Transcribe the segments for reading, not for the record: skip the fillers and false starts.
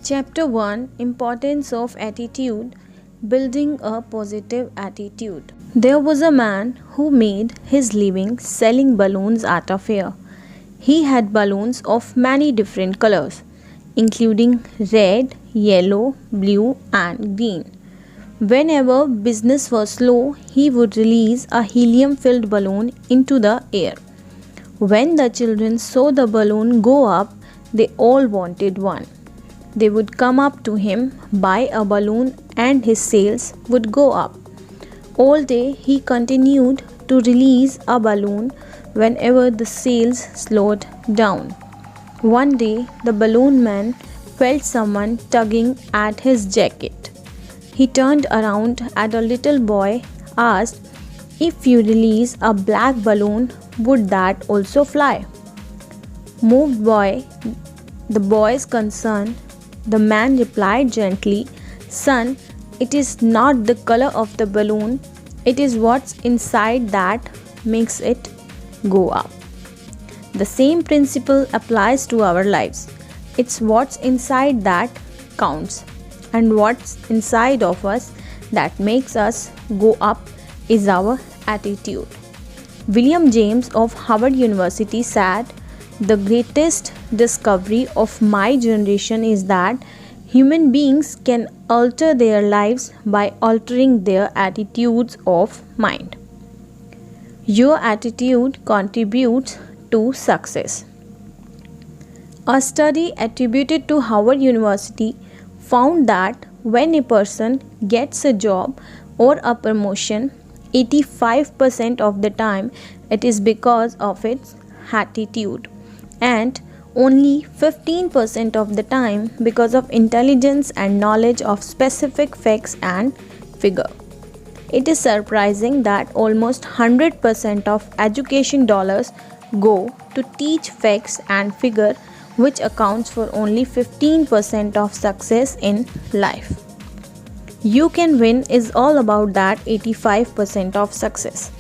Chapter 1, Importance of Attitude, Building a Positive Attitude. There was a man who made his living selling balloons at a fair. He had balloons of many different colors, including red, yellow, blue, and green. Whenever business was slow, he would release a helium filled balloon into the air. When the children saw the balloon go up, they all wanted one. They would come up to him, buy a balloon, and his sales would go up. All day he continued to release a balloon whenever the sales slowed down. One day the balloon man felt someone tugging at his jacket. He turned around at a little boy, asked, "If you release a black balloon, would that also fly?" Moved by the boy's concern, the man replied gently, "Son, it is not the color of the balloon, it is what's inside that makes it go up." The same principle applies to our lives. It's what's inside that counts, and what's inside of us that makes us go up is our attitude. William James of Harvard University said, "The greatest discovery of my generation is that human beings can alter their lives by altering their attitudes of mind." Your attitude contributes to success. A study attributed to Harvard University found that when a person gets a job or a promotion, 85% of the time it is because of its attitude, and only 15% of the time because of intelligence and knowledge of specific facts and figure. It is surprising that almost 100% of education dollars go to teach facts and figure, which accounts for only 15% of success in life. You Can Win is all about that 85% of success.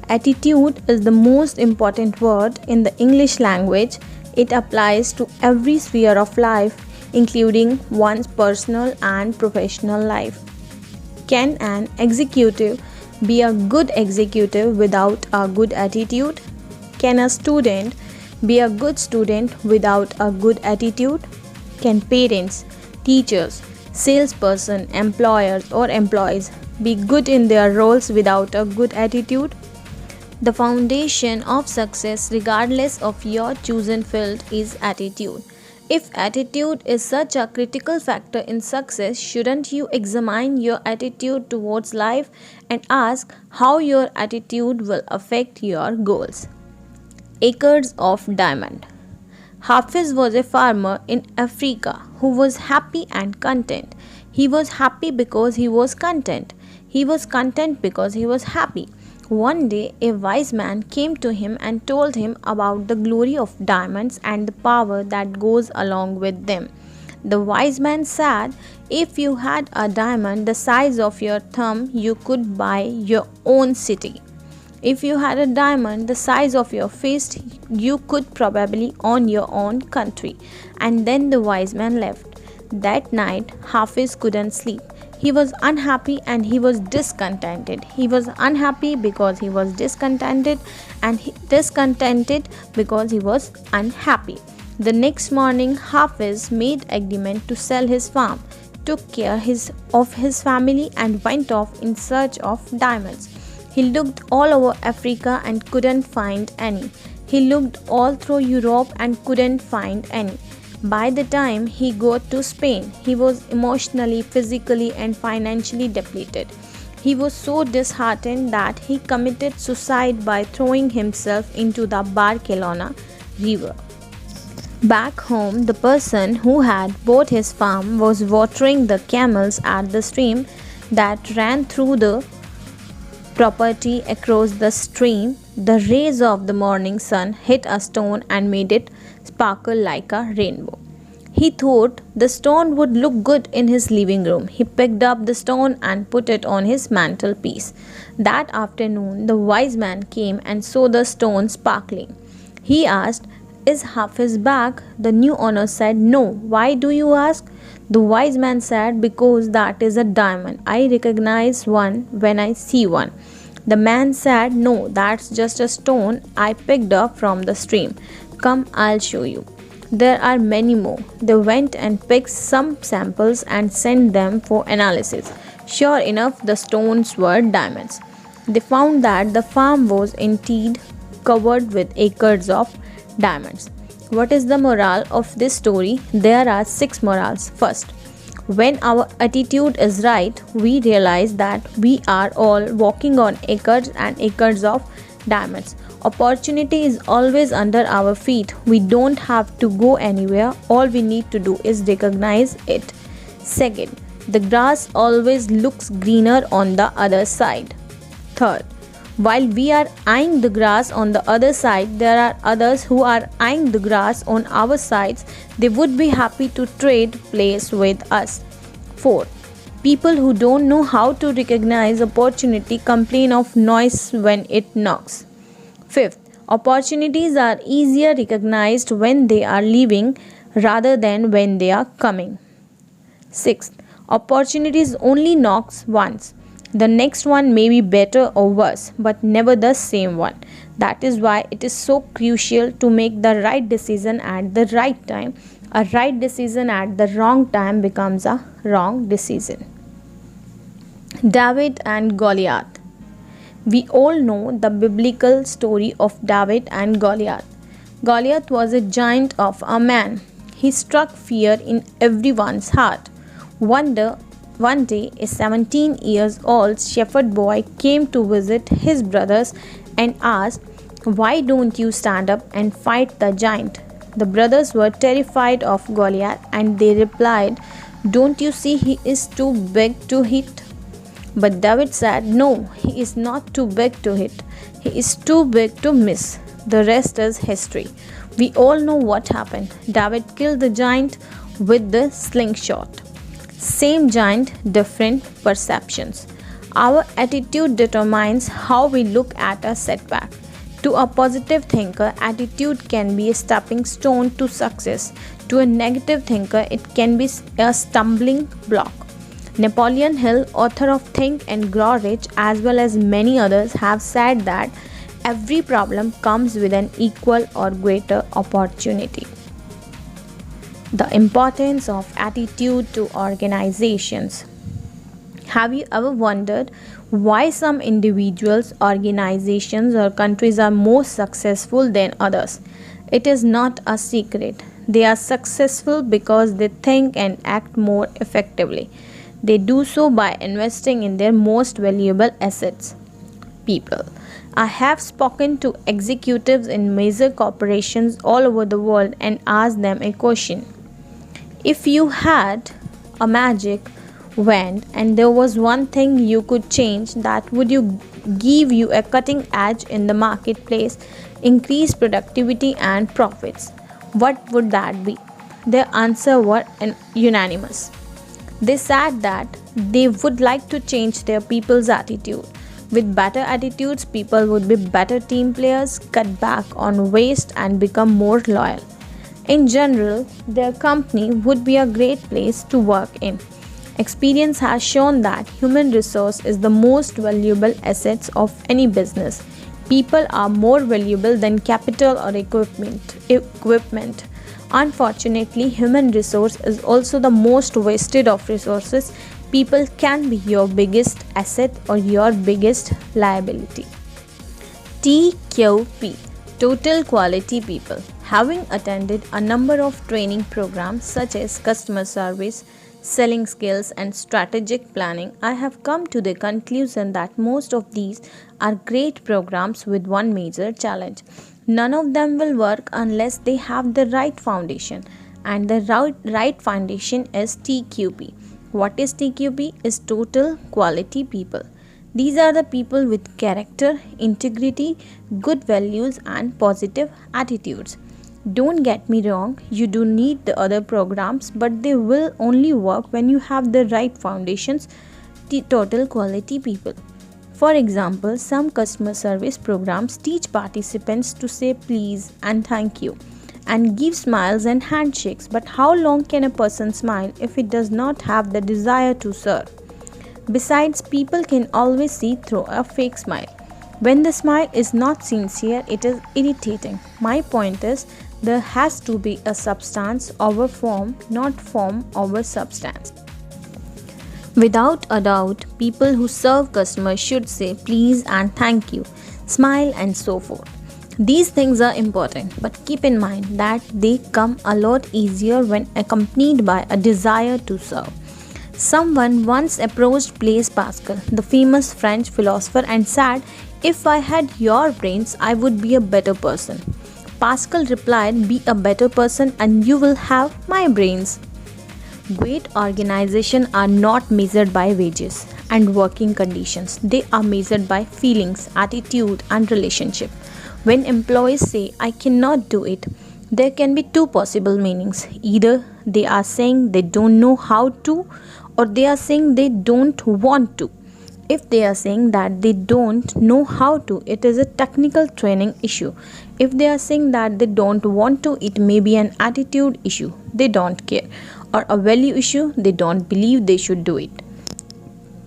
Attitude is the most important word in the English language. It applies to every sphere of life, including one's personal and professional life. Can an executive be a good executive without a good attitude? Can a student be a good student without a good attitude? Can parents, teachers, salesperson, employers, or employees be good in their roles without a good attitude? The foundation of success, regardless of your chosen field, is attitude. If attitude is such a critical factor in success, shouldn't you examine your attitude towards life and ask how your attitude will affect your goals? Acres of diamond. Hafiz was a farmer in Africa who was happy and content. He was happy because he was content. He was content because he was happy. One day, a wise man came to him and told him about the glory of diamonds and the power that goes along with them. The wise man said, "If you had a diamond the size of your thumb, you could buy your own city. If you had a diamond the size of your fist, you could probably own your own country." And then the wise man left. That night, Hafiz couldn't sleep. He was unhappy and he was discontented. He was unhappy because he was discontented, and discontented because he was unhappy. The next morning, Hafiz made agreement to sell his farm, took care of his family, and went off in search of diamonds. He looked all over Africa and couldn't find any. He looked all through Europe and couldn't find any. By the time he got to Spain, he was emotionally, physically, and financially depleted. He was so disheartened that he committed suicide by throwing himself into the Barcelona River. Back home, the person who had bought his farm was watering the camels at the stream that ran through the property. Across the stream, the rays of the morning sun hit a stone and made it sparkle like a rainbow. He thought the stone would look good in his living room. He picked up the stone and put it on his mantelpiece. That afternoon, the wise man came and saw the stone sparkling. He asked, "Is Hafiz back?" The new owner said, "No." "Why do you ask?" The wise man said, because that is a diamond. I recognize one when I see one. The man said, no, that's just a stone I picked up from the stream. Come, I'll show you. There are many more. They went and picked some samples and sent them for analysis. Sure enough, the stones were diamonds. They found that the farm was indeed covered with acres of diamonds. What is the moral of this story? There are 6 morals. First, when our attitude is right, we realize that we are all walking on acres and acres of diamonds. Opportunity is always under our feet. We don't have to go anywhere. All we need to do is recognize it. Second, the grass always looks greener on the other side. Third, while we are eyeing the grass on the other side, there are others who are eyeing the grass on our sides. They would be happy to trade place with us. 4. People who don't know how to recognize opportunity complain of noise when it knocks. 5th, opportunities are easier recognized when they are leaving rather than when they are coming. 6th, opportunities only knocks once. The next one may be better or worse, but never the same one. That is why it is so crucial to make the right decision at the right time. A right decision at the wrong time becomes a wrong decision. David and Goliath. We all know the biblical story of David and Goliath. Goliath was a giant of a man. He struck fear in everyone's heart. One day, a 17 years old shepherd boy came to visit his brothers and asked, "Why don't you stand up and fight the giant?" The brothers were terrified of Goliath and they replied, "Don't you see he is too big to hit?" But David said, "No, he is not too big to hit. He is too big to miss." The rest is history. We all know what happened. David killed the giant with the slingshot. Same giant, different perceptions. Our attitude determines how we look at a setback. To a positive thinker, attitude can be a stepping stone to success. To a negative thinker, it can be a stumbling block. Napoleon Hill, author of Think and Grow Rich, as well as many others, have said that every problem comes with an equal or greater opportunity. The importance of attitude to organizations. Have you ever wondered why some individuals, organizations, or countries are more successful than others? It is not a secret. They are successful because they think and act more effectively. They do so by investing in their most valuable assets, people. I have spoken to executives in major corporations all over the world and asked them a question. If you had a magic wand and there was one thing you could change that would give you a cutting edge in the marketplace, increase productivity and profits, what would that be? Their answer was unanimous. They said that they would like to change their people's attitude. With better attitudes, people would be better team players, cut back on waste, and become more loyal. In general, their company would be a great place to work in. Experience has shown that human resource is the most valuable assets of any business. People are more valuable than capital or equipment. Unfortunately, human resource is also the most wasted of resources. People can be your biggest asset or your biggest liability. TQP, Total Quality People. Having attended a number of training programs such as customer service, selling skills, and strategic planning, I have come to the conclusion that most of these are great programs with one major challenge. None of them will work unless they have the right foundation, and the right foundation is TQP. What is TQP? Is Total Quality People. These are the people with character, integrity, good values, and positive attitudes. Don't get me wrong, you do need the other programs, but they will only work when you have the right foundations, Total Quality People. For example, some customer service programs teach participants to say please and thank you, and give smiles and handshakes. But how long can a person smile if he does not have the desire to serve? Besides, people can always see through a fake smile. When the smile is not sincere, it is irritating. My point is, there has to be a substance over form, not form over substance. Without a doubt, people who serve customers should say please and thank you, smile, and so forth. These things are important, but keep in mind that they come a lot easier when accompanied by a desire to serve. Someone once approached Blaise Pascal, the famous French philosopher, and said, "If I had your brains, I would be a better person." Pascal replied, "Be a better person and you will have my brains." Great organizations are not measured by wages and working conditions. They are measured by feelings, attitude, and relationship. When employees say, "I cannot do it," there can be two possible meanings. Either they are saying they don't know how to, or they are saying they don't want to. If they are saying that they don't know how to, it is a technical training issue. If they are saying that they don't want to, it may be an attitude issue. They don't care. Or a value issue. They don't believe they should do it.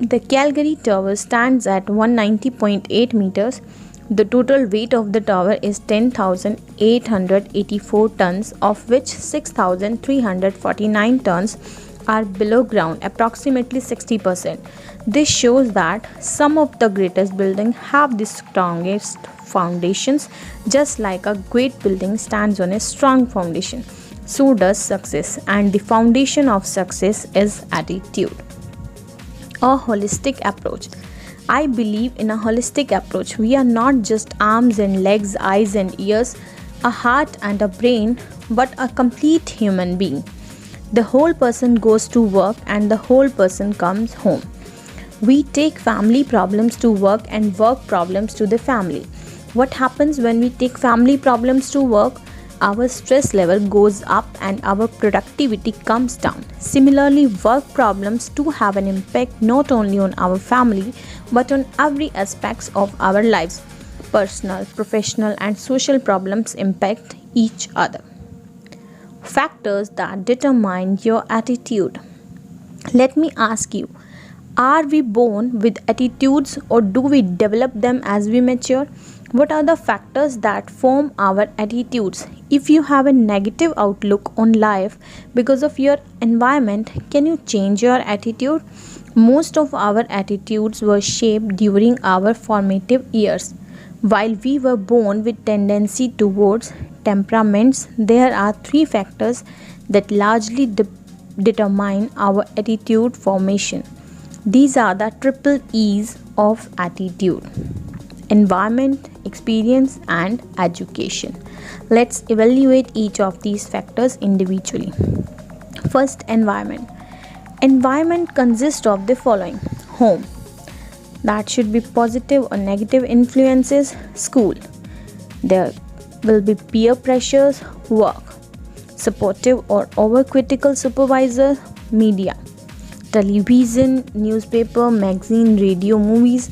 The Calgary Tower stands at 190.8 meters. The total weight of the tower is 10,884 tons, of which 6,349 tons are below ground, approximately 60%. This shows that some of the greatest buildings have the strongest foundations. Just like a great building stands on a strong foundation, so does success, and the foundation of success is attitude. A holistic approach. I believe in a holistic approach. We are not just arms and legs, eyes and ears, a heart and a brain, but a complete human being. The whole person goes to work and the whole person comes home. We take family problems to work and work problems to the family. What happens when we take family problems to work? Our stress level goes up and our productivity comes down. Similarly, work problems too have an impact not only on our family but on every aspect of our lives. Personal, professional, and social problems impact each other. Factors that determine your attitude. Let me ask you, are we born with attitudes or do we develop them as we mature? What are the factors that form our attitudes? If you have a negative outlook on life because of your environment, can you change your attitude? Most of our attitudes were shaped during our formative years. While we were born with tendency towards temperaments, there are three factors that largely determine our attitude formation. These are the triple E's of attitude: environment, experience, and education. Let's evaluate each of these factors individually. First, environment. Environment consists of the following: home, that should be positive or negative influences; school, there will be peer pressures; work, supportive or overcritical supervisor; media, television, newspaper, magazine, radio, movies;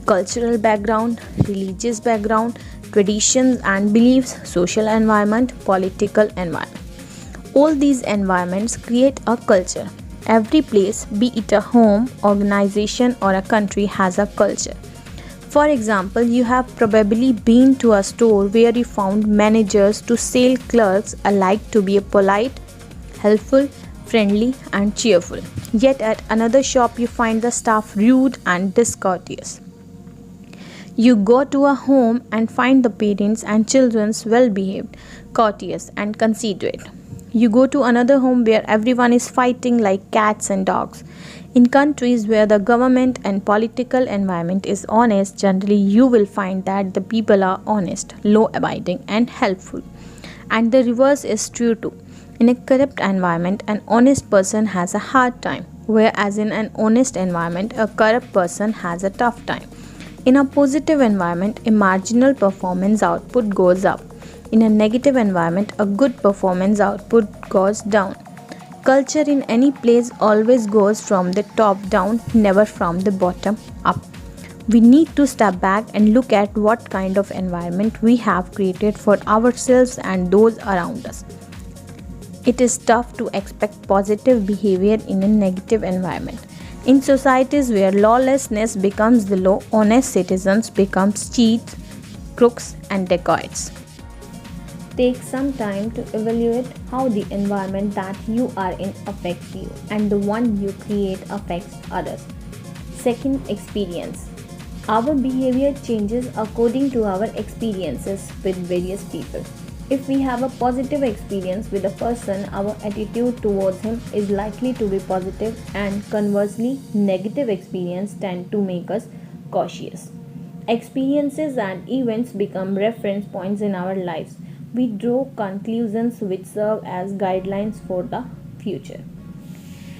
cultural background, religious background, traditions and beliefs; social environment, political environment. All these environments create a culture. Every place, be it a home, organization, or a country, has a culture. For example, you have probably been to a store where you found managers to sales clerks alike to be polite, helpful, friendly, and cheerful. Yet at another shop, you find the staff rude and discourteous. You go to a home and find the parents and children well behaved, courteous, and considerate. You go to another home where everyone is fighting like cats and dogs. In countries where the government and political environment is honest, generally you will find that the people are honest, law-abiding, and helpful. And the reverse is true too. In a corrupt environment, an honest person has a hard time, whereas in an honest environment, a corrupt person has a tough time. In a positive environment, a marginal performance output goes up. In a negative environment, a good performance output goes down. Culture in any place always goes from the top down, never from the bottom up. We need to step back and look at what kind of environment we have created for ourselves and those around us. It is tough to expect positive behavior in a negative environment. In societies where lawlessness becomes the law, honest citizens become cheats, crooks, and dacoits. Take some time to evaluate how the environment that you are in affects you and the one you create affects others. Second, experience. Our behavior changes according to our experiences with various people. If we have a positive experience with a person, our attitude towards him is likely to be positive, and conversely, negative experience tend to make us cautious. Experiences and events become reference points in our lives. We draw conclusions which serve as guidelines for the future.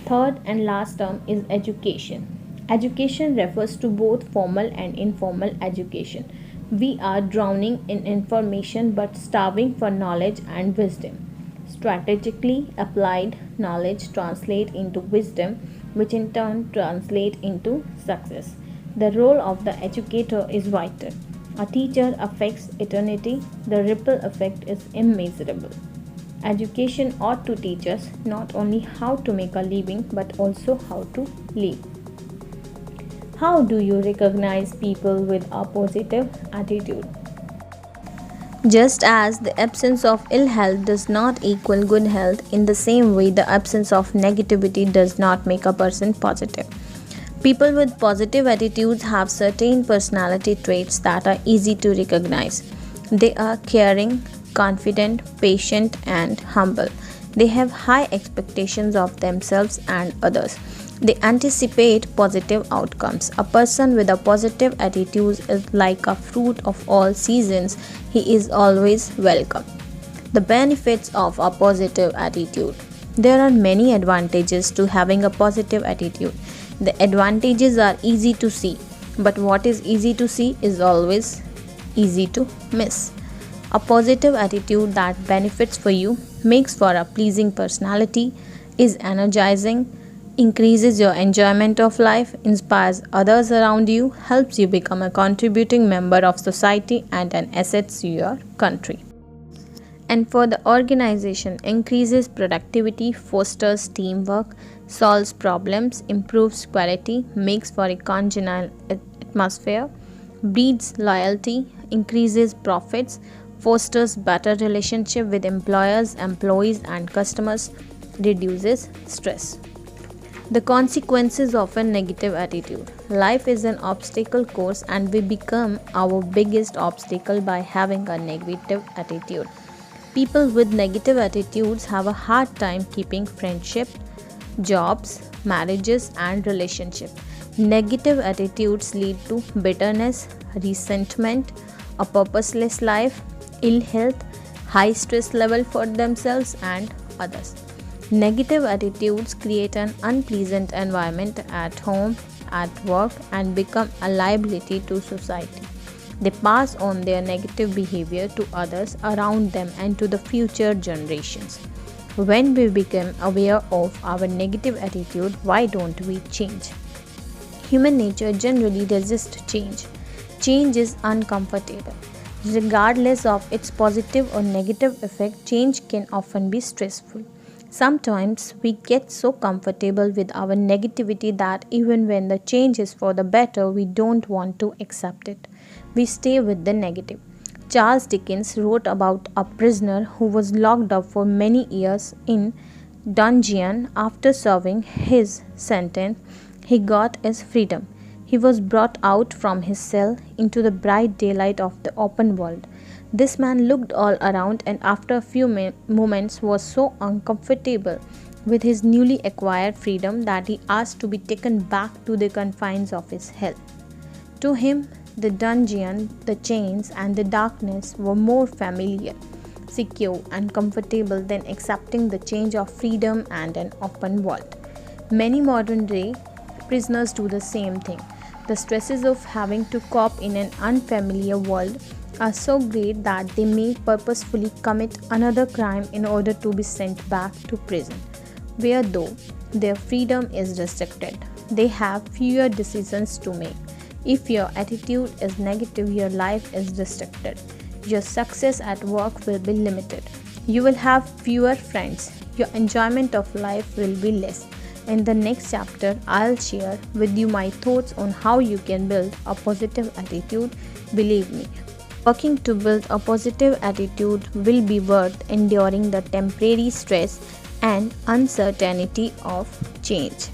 Third and last term is education. Education refers to both formal and informal education. We are drowning in information but starving for knowledge and wisdom. Strategically applied knowledge translates into wisdom, which in turn translates into success. The role of the educator is vital. A teacher affects eternity, the ripple effect is immeasurable. Education ought to teach us not only how to make a living but also how to live. How do you recognize people with a positive attitude? Just as the absence of ill health does not equal good health, in the same way, the absence of negativity does not make a person positive. People with positive attitudes have certain personality traits that are easy to recognize. They are caring, confident, patient, and humble. They have high expectations of themselves and others. They anticipate positive outcomes. A person with a positive attitude is like a fruit of all seasons. He is always welcome. The benefits of a positive attitude. There are many advantages to having a positive attitude. The advantages are easy to see, but what is easy to see is always easy to miss. A positive attitude that benefits for you, makes for a pleasing personality, is energizing, increases your enjoyment of life, inspires others around you, helps you become a contributing member of society and an asset to your country. And for the organization, increases productivity, fosters teamwork, solves problems, improves quality, makes for a congenial atmosphere, breeds loyalty, increases profits, fosters better relationship with employers, employees and customers, reduces stress. The consequences of a negative attitude. Life is an obstacle course and we become our biggest obstacle by having a negative attitude. People with negative attitudes have a hard time keeping friendship, jobs, marriages and relationships. Negative attitudes lead to bitterness, resentment, a purposeless life, ill health, high stress level for themselves and others. Negative attitudes create an unpleasant environment at home, at work, and become a liability to society. They pass on their negative behavior to others around them and to the future generations. When we become aware of our negative attitude, why don't we change? Human nature generally resists change. Change is uncomfortable. Regardless of its positive or negative effect, change can often be stressful. Sometimes we get so comfortable with our negativity that even when the change is for the better, we don't want to accept it. We stay with the negative. Charles Dickens wrote about a prisoner who was locked up for many years in dungeon. After serving his sentence, he got his freedom. He was brought out from his cell into the bright daylight of the open world. This man looked all around and after a few moments was so uncomfortable with his newly acquired freedom that he asked to be taken back to the confines of his hell. To him, the dungeon, the chains, and the darkness were more familiar, secure, and comfortable than accepting the change of freedom and an open world. Many modern day prisoners do the same thing. The stresses of having to cope in an unfamiliar world are so great that they may purposefully commit another crime in order to be sent back to prison, where though their freedom is restricted, they have fewer decisions to make. If your attitude is negative, your life is restricted. Your success at work will be limited. You will have fewer friends. Your enjoyment of life will be less. In the next chapter, I'll share with you my thoughts on how you can build a positive attitude. Believe me, working to build a positive attitude will be worth enduring the temporary stress and uncertainty of change.